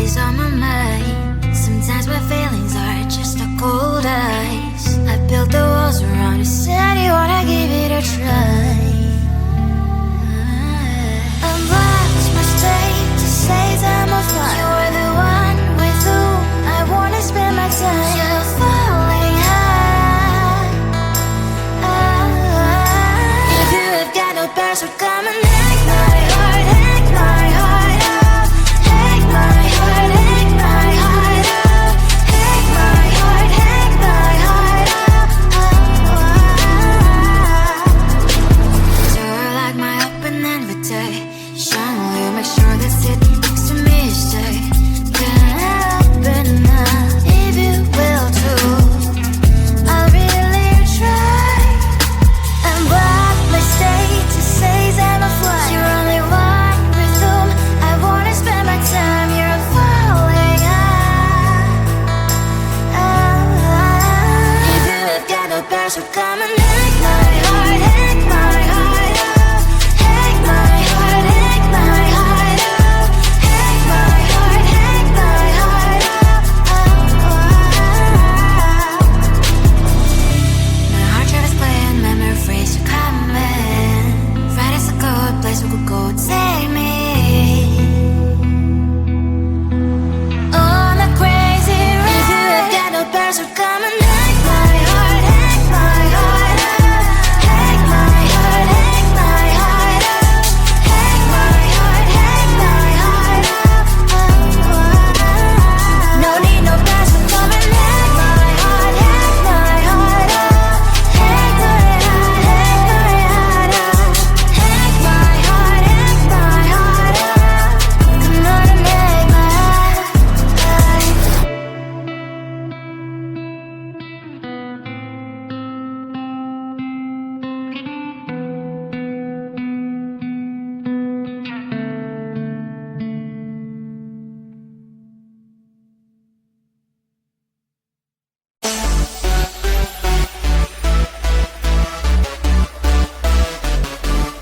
always on my mind. Sometimes my feelings are just a cold ice. I built the walls around you, said you wanna give it a try. I'm lost, mistake to say I'm a fly. You're the one with whom I wanna spend my time. You're falling high. If you have got no bears, so come and hack my heart, hack my heart up. Hack my heart, hack my heart up. Hack my heart, hack my heart up. Door like my open invitation. Will you make sure that sitting next to me stay? Can open up if you will too. I'll really try. And what mistake to say I'm a fly. You're only one with whom I wanna spend my time. You're falling high. If you have got no bears, so come and hack my heart, hack my heart up. Hack my heart, hack my heart up. Hack my heart, hack my heart up. My heart tries to play and memory freeze, you come in. Friday's a good place we could go, take me on a crazy ride. If you have got no bears, so come and hack my heart, hack my heart up. Hack my heart, hack my heart up. Hack my heart, hack my heart up. No need no bears, so come and hack my heart, hack my heart up. Hack my heart, hack my heart up. Hack my heart, hack my heart up. Come on and make my heart.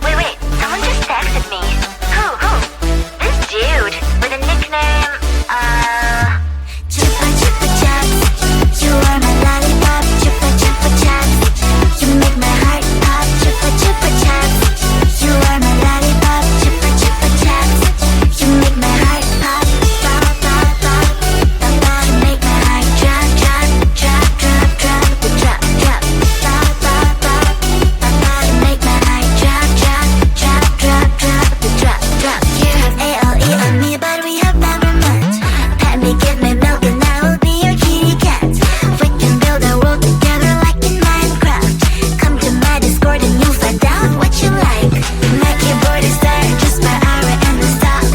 Wait, someone just texted me. Who? This dude with a nickname, Chupa chupa chups, you are my lollipop. Chupa chupa chups, you make my heart pop. Chupa chupa chups, you are my lollipop. Chupa chupa chups, you make my heart pop. Pop pop pop, pop pop. You make my heart drop drop drop drop drop drop drop. Pop pop pop, pop pop. You make my heart drop drop drop drop drop drop drop. You have ALE on me, but we have never met. Pet me, give me milk, and I will be your kitty cat. We can build a world together like in Minecraft. Come to my Discord and you'll find out what you like. My keyboard is there just by hour and the stock.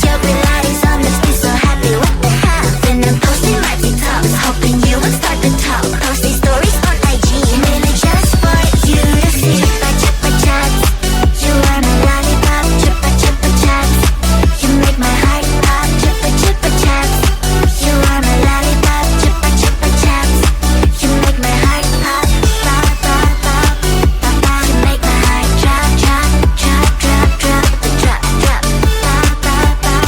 Your Pilates on this, be so happy, what the hell? Then I'm posting my TikToks, hoping you will start to talk. Posting stories on IG, mainly just for you to see. Chupa chupa chups, you are my lollipop. Chupa chupa chups, you make my heart pop. Chupa chupa chups, you are my lollipop. Chupa chupa chups, you make my heart pop. Pop pop pop, pop pop. You make my heart drop drop drop drop drop drop drop. Pop pop pop,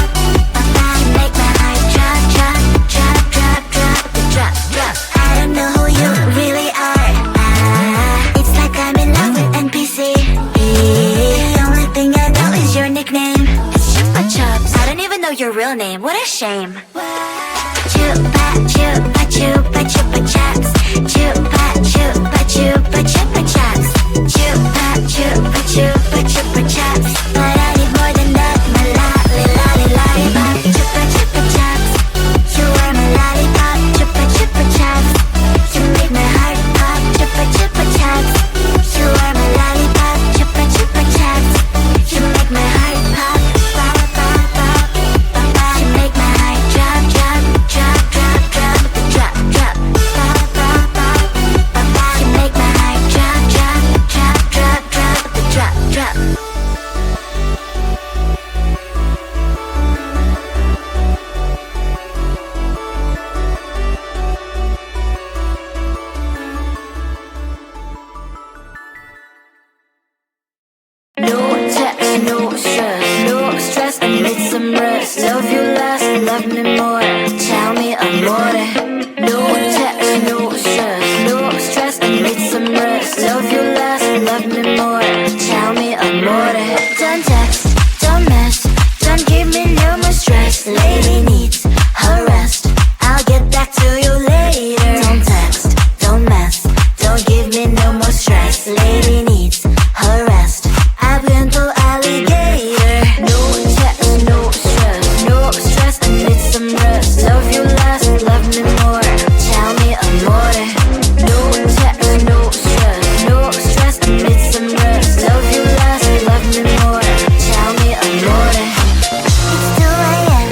pop pop. You make my heart drop drop drop drop drop drop drop. I don't know who you really are. It's like I'm in love with NPC. The only thing I know is your nickname. It's Chupa Chups. I don't even know your real name. What a shame. Chupa chupa chupa chupa chups. Chupa chupa chupa chupa chups. Chupa chupa chupa chupa chups. But I need more than that. My lollipop. Chupa chupa chups, you are my lollipop. Chupa chupa chups, you make my heart pop. Chupa chupa chups, you are my lollipop. Chupa chupa chups, you make my heart pop. Pop pop pop, pop pop. You make my heart drop drop drop drop drop drop drop. Pop pop pop, pop pop. You make my heart drop drop drop drop drop drop drop. No text, no stress, I need some rest. Love you last, love me more. Lady needs her rest. I'll get back to you later. Don't text, don't mess, don't give me no more stress. Lady needs her rest. I've been through alligator. No text, no stress, no stress. I need some rest. Love you less, love me more. Tell me amore. No text, no stress, no stress. I need some rest. Love you less, love me more. Tell me amore. It's 2 a.m.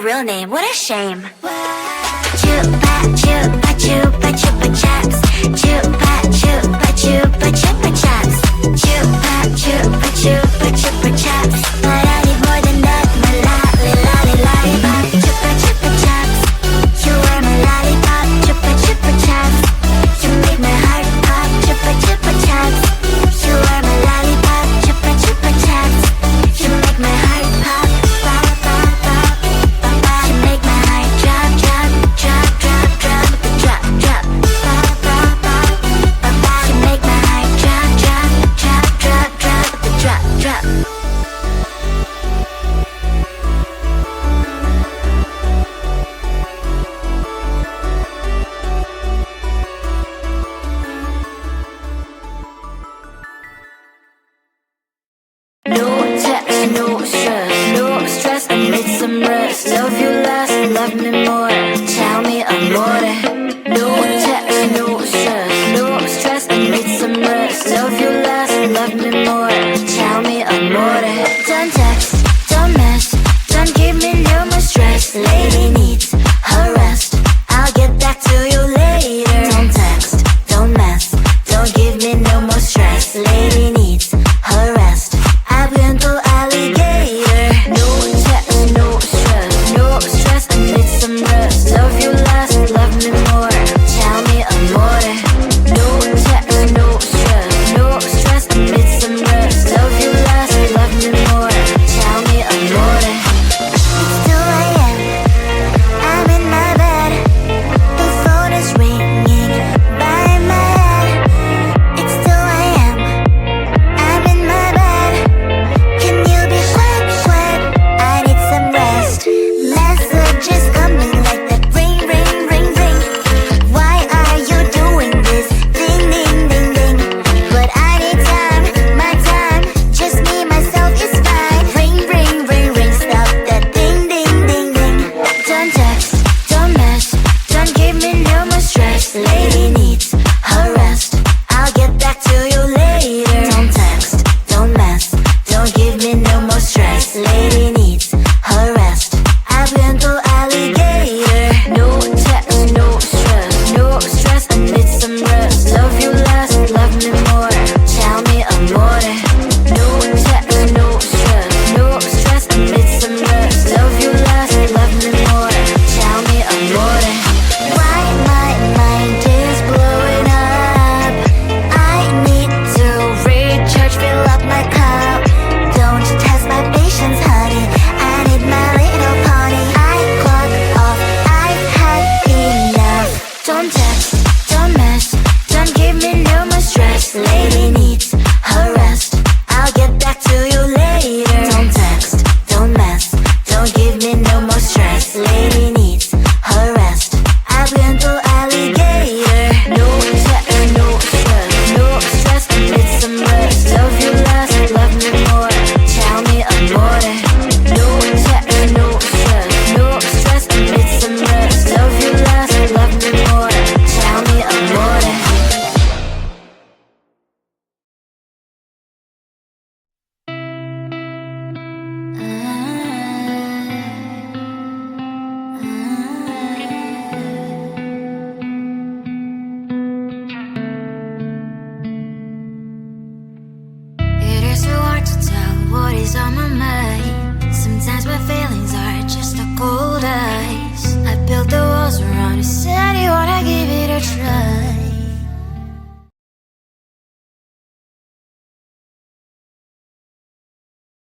real name, what a shame. Chupa chupa chupa chupa chaps. Chupa chupa chupa chupa chaps. Chupa chupa chupa chupa chaps. But I need more than that, my lollipop. Chupa chupa chaps. You are my lollipop. Chupa chupa chaps. You make my heart pop. Chupa chupa chaps. You are my lollipop. Chupa chupa chaps. You make my heart pop, pop, pop, pop, pop, pop. You make my heart drop, drop, drop, drop, drop, drop, drop, pop, pop, pop, pop, pop. You make my heart drop, drop, drop, drop, drop, drop, drop. No text, no stress, I need some rest. Love you less, love me more. Tell me amore. No text, no stress, I need some rest. Love you less, love me more. Tell me amore. Don't text, don't mess, don't give me no more stress. Lady needs her rest. I'll get back to you later. Don't text, don't mess, don't give me no more stress. Lady needs her rest. I've been to alligator. No text, no stress, I need some rest. Love you less, love me more. Tell me amore. No text, no stress, I need some rest. Love you less, love me more. Tell me amore. It's 2 a.m. I'm in my bed. The phone is ringing by my head. It's 2 a.m. I'm in my bed. Can you be quiet? I need some rest. Messages coming like that ring, ring, ring, ring. Why are you doing this? Ding, ding, ding, ding. But I need time, my time. Just me, myself is fine. Ring, ring, ring, ring. Stop that ding, ding, ding, ding. Don't text, don't mess, don't give me no more stress. Lady needs her rest. I'll get back to you later. Don't text, don't mess, don't give me no more stress. Lady needs her rest. I've been to alligator. No text, no stress, I need some rest. Love you less, love me more. Tell me amore. No text, no stress, I need some rest. Love you less, love me more. Tell me amore. Why my mind is blowing up? I need to recharge, fill up my cup. Don't test my patience, honey. I need my little pony. I clock off, I've had enough. Don't text, don't mess, don't give me no more stress. Lady needs her rest. I'll get back to you later. Don't text, don't mess, don't give me no more stress. Lady needs her rest. I've been to alligator. No text, no stress, I need some rest. Love you less, love me more. Tell me amore. No text, no stress, I need some rest. Love you less, love me more. Tell me amore. It is so hard to tell what is on my mind. Sometimes my feelings are just a cold ice. I built the walls around you, said you wanna give it a try.